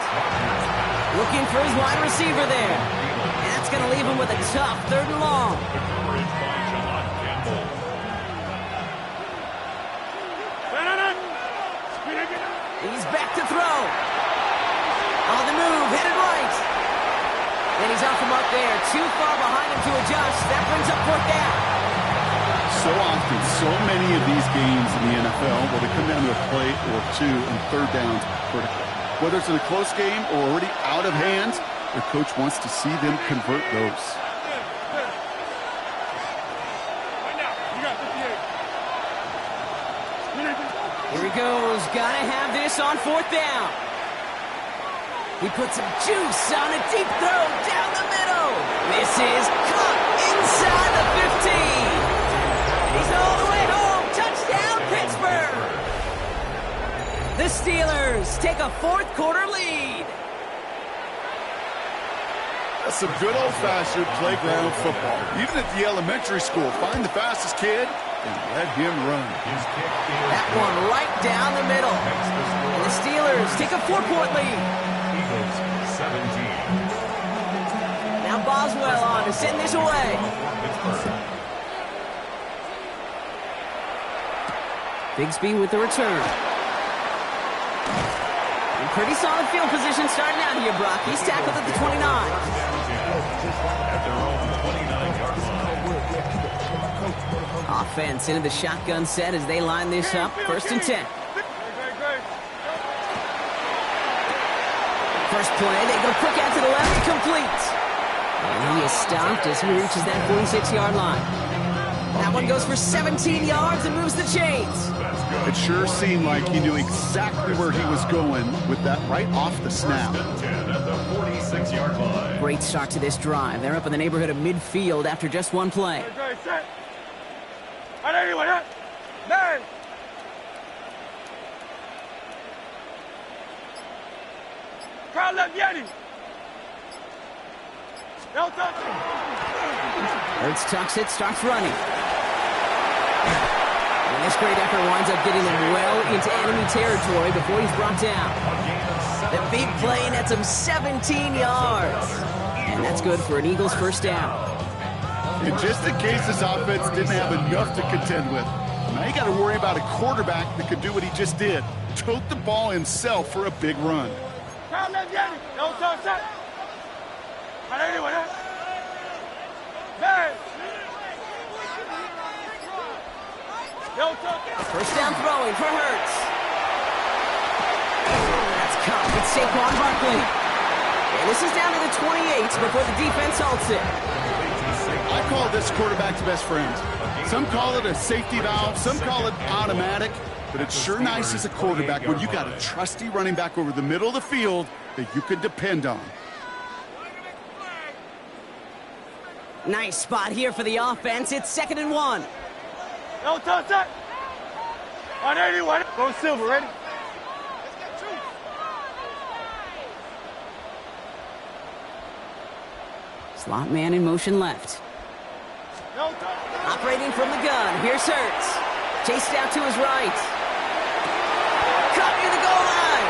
Looking for his wide receiver there. And that's going to leave him with a tough 3rd and long. He's back to throw. On the move, headed right. And he's off the mark there. Too far behind him to adjust. That brings up 4th down. So often, so many of these games in the NFL, where they come down to a play or 2 and 3rd downs critical. Whether it's in a close game or already out of hand, their coach wants to see them convert those. Here he goes. Gotta have this on 4th down. He puts some juice on a deep throw down the middle. This is caught inside the 15. He's all the way home. Touchdown, Pittsburgh. The Steelers take a 4th quarter lead. That's some good old-fashioned playground football. Even at the elementary school, find the fastest kid and let him run. That one right down the middle. And the Steelers take a 4-point lead. Eagles 17. Now Boswell on to send this away. Bigsby with the return. And pretty solid field position starting out here, Brock. He's tackled at the 29. At their own 29-yard line. Offense into the shotgun set as they line this up. 1st and 10. First play, they go quick out to the left, complete. And he is stopped as he reaches that 46-yard line. That one goes for 17 yards and moves the chains. It sure seemed like he knew exactly where he was going with that right off the snap. 10 at the 46-yard line. Great start to this drive. They're up in the neighborhood of midfield after just 1 play. Hurts tucks it, starts running. And this great effort winds up getting him well into enemy territory before he's brought down. The big play nets him 17 yards. And that's good for an Eagles 1st down. And just in case this offense didn't have enough to contend with, now you got to worry about a quarterback that could do what he just did. Tote the ball himself for a big run. First down throwing for Hurts. That's caught with Saquon Barkley. And this is down to the 28 before the defense halts it. I call this quarterback's best friend. Some call it a safety valve, some call it automatic, but it's sure nice as a quarterback when you got a trusty running back over the middle of the field that you can depend on. Nice spot here for the offense. It's 2nd and 1. No touch that. On 81. Go Silver, ready? Slot man in motion left. No touch. Operating from the gun. Here's Hurts. Chased out to his right. Caught near the goal line.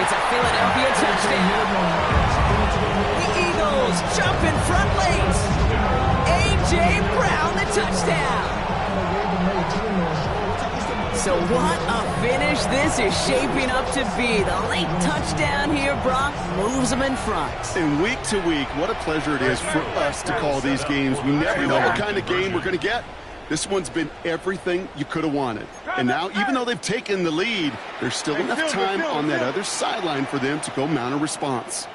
It's a Philadelphia touchdown. The Eagles jump in front late. A.J. Brown, the touchdown. So what a finish this is shaping up to be. The late touchdown here, Brock, moves them in front. And week to week, what a pleasure it is for us to call these games. We never know what kind of game we're going to get. This one's been everything you could have wanted. And now, even though they've taken the lead, there's still enough time on that other sideline for them to go mount a response.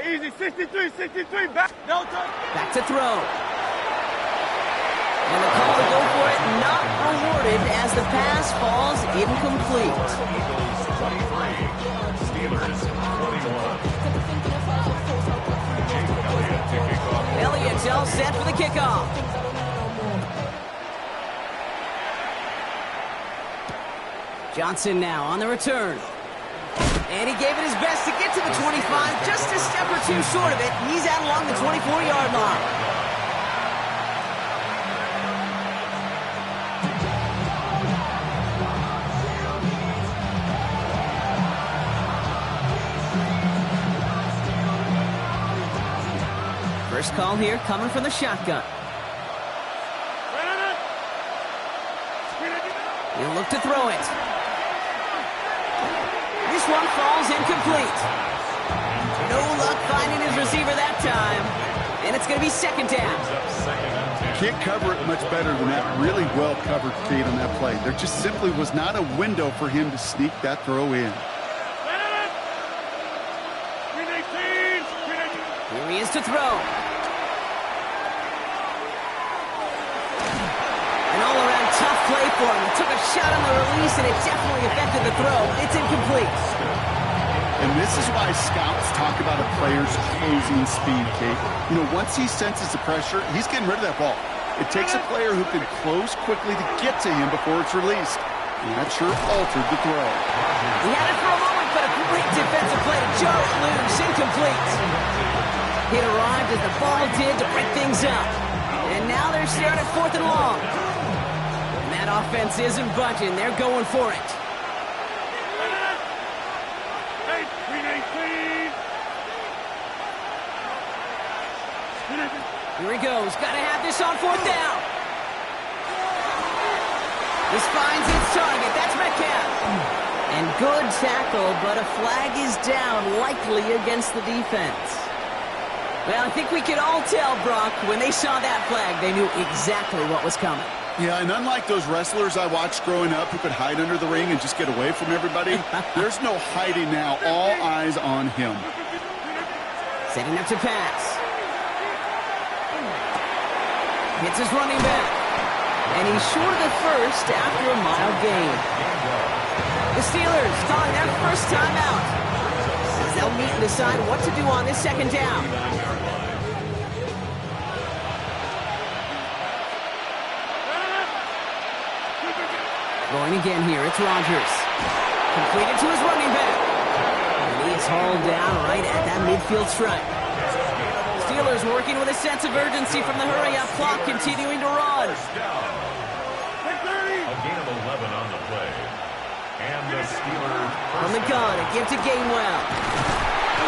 easy. 63, 63. Back. No touch. Back to throw. And the call to go for it not rewarded as the pass falls incomplete. Steelers 21. Elliott all set for the kickoff. Johnson now on the return. And he gave it his best to get to the 25, just a step or two short of it. He's out along the 24-yard line. First call here coming from the shotgun. He'll look to throw it. This one falls incomplete. No luck finding his receiver that time. And it's going to be second down. Can't cover it much better than that. Really well covered, Kate, on that play. There just simply was not a window for him to sneak that throw in. Here he is to throw. An all-around tough play for him. He took a shot on the release, and it definitely affected the throw. It's incomplete. And this is why scouts talk about a player's closing speed, Kate. You know, once he senses the pressure, he's getting rid of that ball. It takes a player who can close quickly to get to him before it's released. And that sure altered the throw. He had it for a moment, but a great defensive play to jar it loose. Incomplete. It arrived as the ball did to break things up. And now they're staring at 4th and long. And that offense isn't budging. They're going for it. Here he goes. Got to have this on 4th down. This finds its target. That's Metcalf. And good tackle, but a flag is down, likely against the defense. Well, I think we could all tell, Brock, when they saw that flag, they knew exactly what was coming. Yeah, and unlike those wrestlers I watched growing up who could hide under the ring and just get away from everybody, there's no hiding now. All eyes on him. Setting up to pass. Hits his running back. And he's short of the first after a mild gain. The Steelers calling their first timeout. As they'll meet and decide what to do on this second down. Going again here, it's Rodgers. Completed to his running back. And he is hauled down right at that midfield stripe. Steelers working with a sense of urgency from the hurry-up clock, continuing to run. A gain of 11 on the play. And the Steelers... From the gun, a give to Gainwell.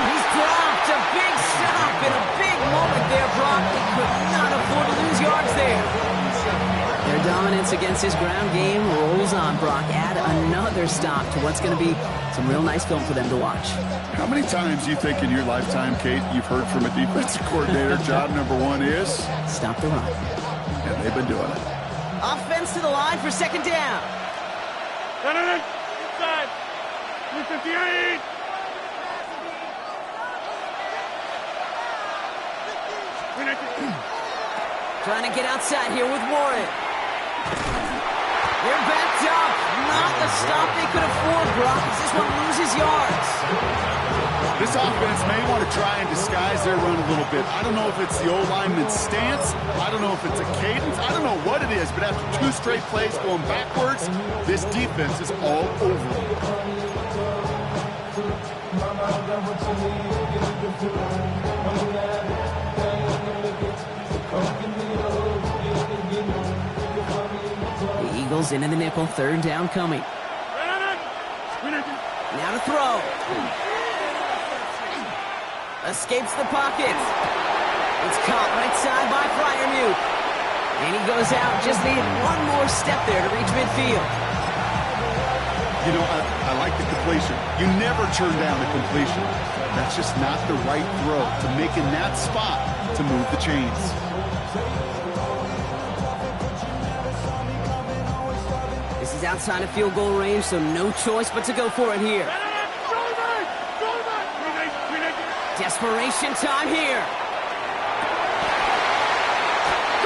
He's dropped. A big stop in a big moment there, Brock. He could not afford to lose yards there. Their dominance against his ground game rolls on, Brock. Add another stop to what's going to be some real nice film for them to watch. How many times do you think in your lifetime, Kate, you've heard from a defensive coordinator, job number one is? Stop the run. And they've been doing it. Offense to the line for second down. Inside. 358. Trying to get outside here with Warren. They're backed up. Not the stop they could afford, Brock. This one loses yards. This offense may want to try and disguise their run a little bit. I don't know if it's the old lineman's stance. I don't know if it's a cadence. I don't know what it is, but after 2 straight plays going backwards, this defense is all over them. The Eagles into the nickel, third down coming. Now to throw. Escapes the pocket. It's caught right side by Freiermuth. And he goes out. Just needed one more step there to reach midfield. You know, I like the completion. You never turn down a completion. That's just not the right throw to make in that spot to move the chains. This is outside of field goal range, so no choice but to go for it here. Desperation time here.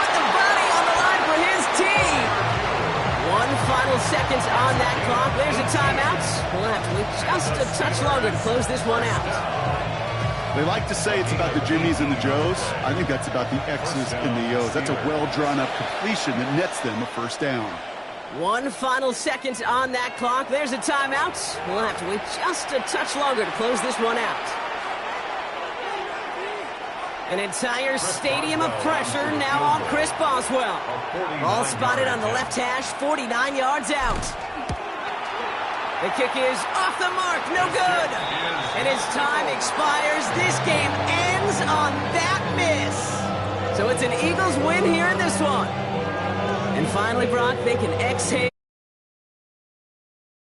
Put the body on the line for his team. 1 final seconds on that clock. There's a timeout. We'll have to wait just a touch longer to close this one out. They like to say it's about the Jimmies and the Joes. I think that's about the X's and the O's. That's a well-drawn-up completion that nets them a first down. 1 final second on that clock. There's a timeout. We'll have to wait just a touch longer to close this one out. An entire stadium of pressure now on Chris Boswell. Ball spotted on the left hash, 49 yards out. The kick is off the mark, no good. And as time expires, this game ends on that miss. So it's an Eagles win here in this one. And finally, Brock, they can exhale.